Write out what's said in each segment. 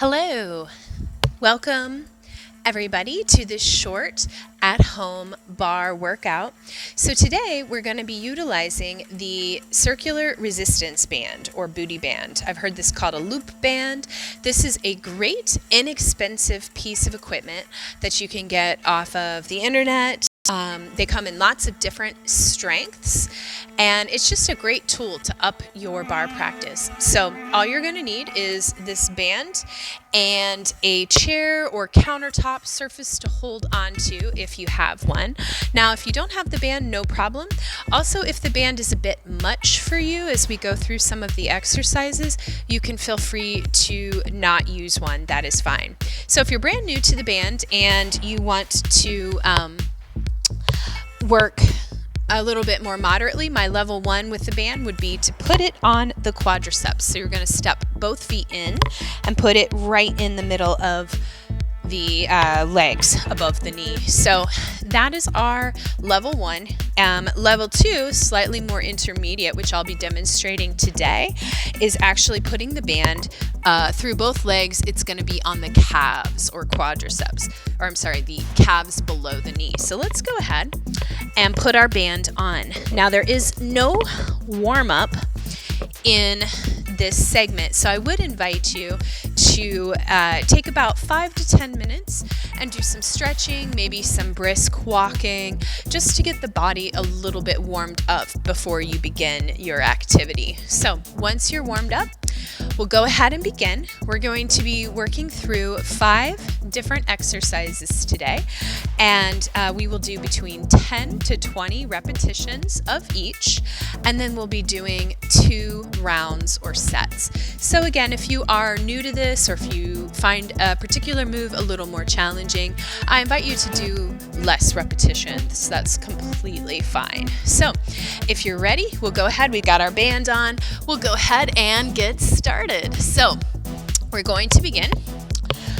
Hello, welcome everybody to this short at-home bar workout. So today we're going to be utilizing the circular resistance band or booty band. I've heard this called a loop band. This is a great inexpensive piece of equipment that you can get off of the internet. They come in lots of different strengths, and it's just a great tool to up your bar practice. So all you're going to need is this band and a chair or countertop surface to hold onto if you have one. Now, if you don't have the band, no problem. Also, if the band is a bit much for you as we go through some of the exercises, you can feel free to not use one. That is fine. So if you're brand new to the band and you want to work a little bit more moderately, my level 1 with the band would be to put it on the quadriceps. So you're going to step both feet in and put it right in the middle of the legs above the knee. So that is our level 1. Level 2, slightly more intermediate, which I'll be demonstrating today, is actually putting the band through both legs. It's going to be on the calves or quadriceps, or I'm sorry, the calves below the knee. So let's go ahead and put our band on. Now there is no warm up in this segment, so I would invite you to take about 5 to 10 minutes and do some stretching, maybe some brisk walking, just to get the body a little bit warmed up before you begin your activity. So once you're warmed up, we'll go ahead and begin. We're going to be working through 5 different exercises today, and we will do between 10 to 20 repetitions of each, and then we'll be doing 2 rounds or sets. So again, if you are new to this or if you find a particular move a little more challenging, I invite you to do less repetitions. That's completely fine. So if you're ready, we'll go ahead. We've got our band on. We'll go ahead and get started. So we're going to begin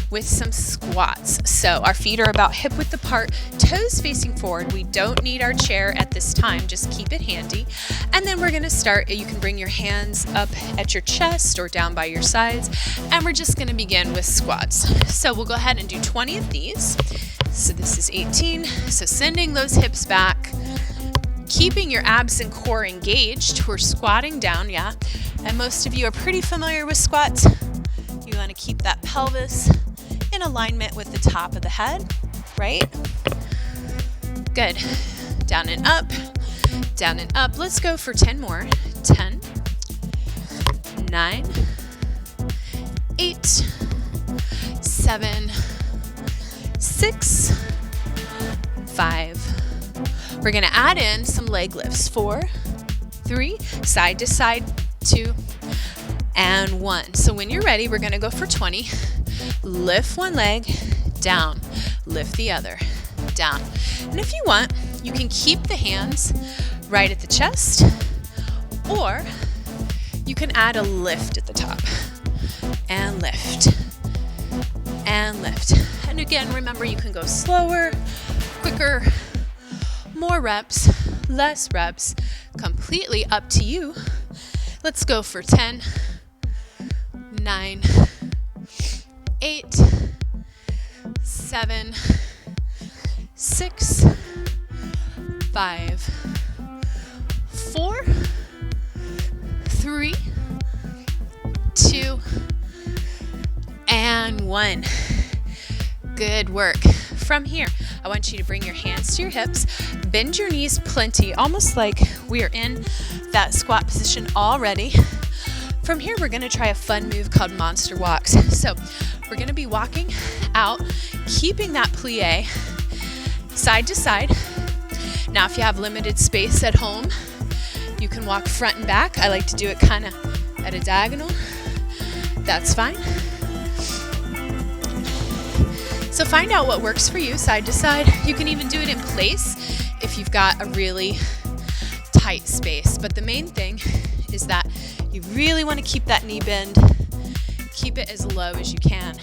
with some squats. So our feet are about hip width apart, toes facing forward. We don't need our chair at this time, just keep it handy. And then we're gonna start, you can bring your hands up at your chest or down by your sides, and we're just gonna begin with squats. So we'll go ahead and do 20 of these. So this is 18, so sending those hips back, keeping your abs and core engaged. We're squatting down, yeah. And most of you are pretty familiar with squats. You wanna keep that pelvis in alignment with the top of the head, right? Good. Down and up, down and up. Let's go for 10 more. 10, 9, 8, 7, 6, 5. We're gonna add in some leg lifts. 4, 3, side to side, 2, and 1. So when you're ready, we're gonna go for 20. Lift one leg, down. Lift the other, down. And if you want, you can keep the hands right at the chest, or you can add a lift at the top. And lift. And lift. And again, remember, you can go slower, quicker, more reps, less reps, completely up to you. Let's go for 10, 9, 8, 7, 6, 5, 4, 3, 2, and 1. Good work. From here, I want you to bring your hands to your hips, bend your knees plenty, almost like we are in that squat position already. From here, we're gonna try a fun move called monster walks. So we're gonna be walking out, keeping that plie side to side. Now, if you have limited space at home, you can walk front and back. I like to do it kind of at a diagonal. That's fine. So find out what works for you, side to side. You can even do it in place if you've got a really tight space. But the main thing is that you really want to keep that knee bend, keep it as low as you can.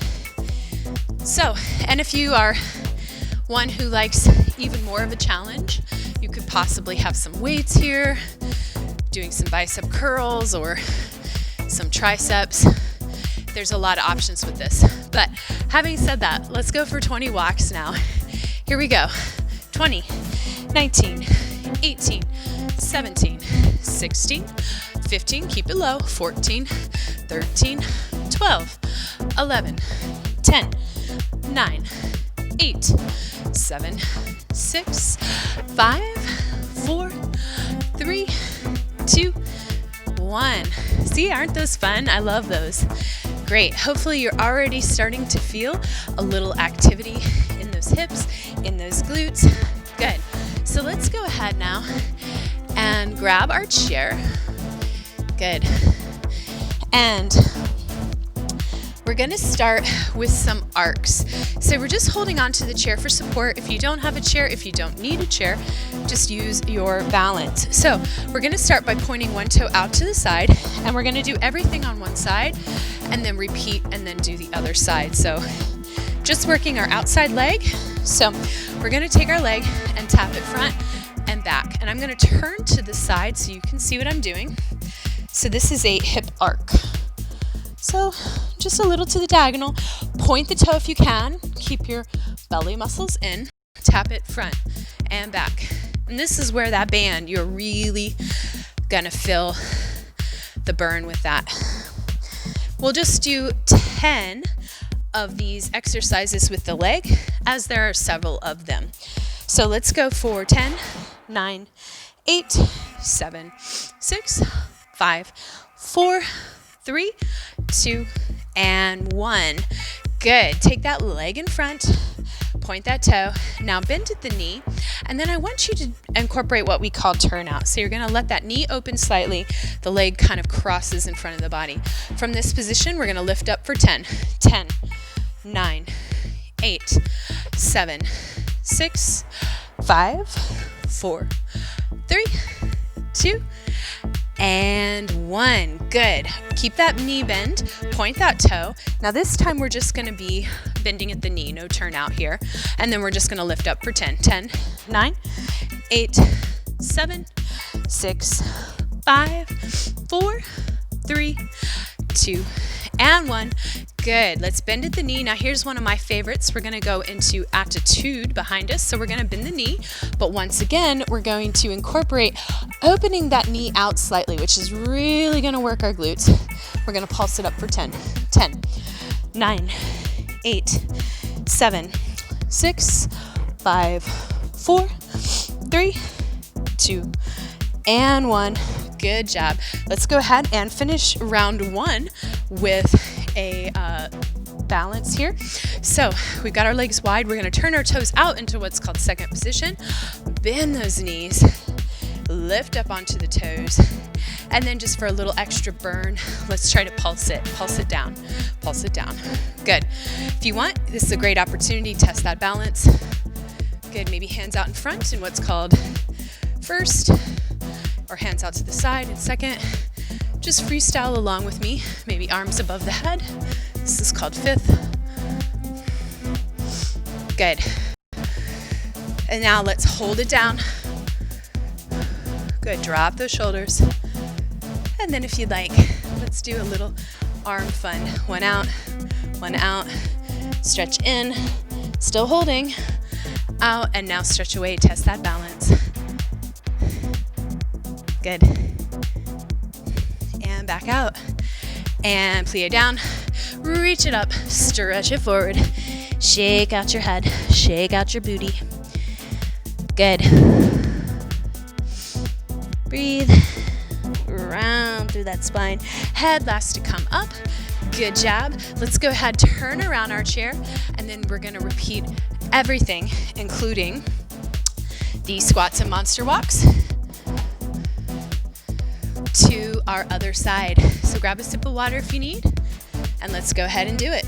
So, and if you are one who likes even more of a challenge, you could possibly have some weights here, doing some bicep curls or some triceps. There's a lot of options with this. But having said that, let's go for 20 walks now. Here we go. 20, 19, 18, 17, 16, 15, keep it low, 14, 13, 12, 11, 10, 9, 8, 7, 6, 5, 4, 3, 2, 1. See, aren't those fun? I love those. Great. Hopefully you're already starting to feel a little activity in those hips, in those glutes. Good. So let's go ahead now and grab our chair. Good. And we're going to start with some arcs. So we're just holding on to the chair for support. If you don't have a chair, if you don't need a chair, just use your balance. So we're going to start by pointing one toe out to the side, and we're going to do everything on one side and then repeat and then do the other side. So just working our outside leg. So we're going to take our leg and tap it front and back. And I'm going to turn to the side so you can see what I'm doing. So this is a hip arc. So just a little to the diagonal. Point the toe if you can. Keep your belly muscles in. Tap it front and back. And this is where that band, you're really gonna feel the burn with that. We'll just do 10 of these exercises with the leg, as there are several of them. So let's go for 10, 9, 8, 7, 6, 5, 4, 3, 2, and 1. Good. Take that leg in front, point that toe. Now bend at the knee, and then I want you to incorporate what we call turnout. So you're going to let that knee open slightly. The leg kind of crosses in front of the body. From this position, we're going to lift up for 10. 10, 9, 8, 7, 6, 5, 4, 3, 2, and 1. Good. Keep that knee bend, point that toe. Now this time we're just going to be bending at the knee, no turnout here. And then we're just going to lift up for 10. 10, 9, 8, 7, 6, 5, 4, 3, 2, and 1. Good. Let's bend at the knee. Now here's one of my favorites. We're going to go into attitude behind us. So we're going to bend the knee, but once again, we're going to incorporate opening that knee out slightly, which is really going to work our glutes. We're going to pulse it up for 10. 10, 9, 8, 7, 6, 5, 4, 3, 2, and 1. Good job. Let's go ahead and finish round 1 with a balance here. So we've got our legs wide. We're going to turn our toes out into what's called second position. Bend those knees. Lift up onto the toes. And then just for a little extra burn, let's try to pulse it. Pulse it down. Pulse it down. Good. If you want, this is a great opportunity to test that balance. Good. Maybe hands out in front in what's called first, or hands out to the side in second. Just freestyle along with me. Maybe arms above the head. This is called fifth. Good. And now let's hold it down. Good. Drop those shoulders. And then if you'd like, let's do a little arm fun. One out, stretch in, still holding, out, and now stretch away, test that balance. Good. And back out. And plie down, reach it up, stretch it forward, shake out your head, shake out your booty. Good. Breathe. Round through that spine. Head last to come up. Good job. Let's go ahead, turn around our chair, and then we're going to repeat everything, including the squats and monster walks, to our other side. So grab a sip of water if you need, and let's go ahead and do it.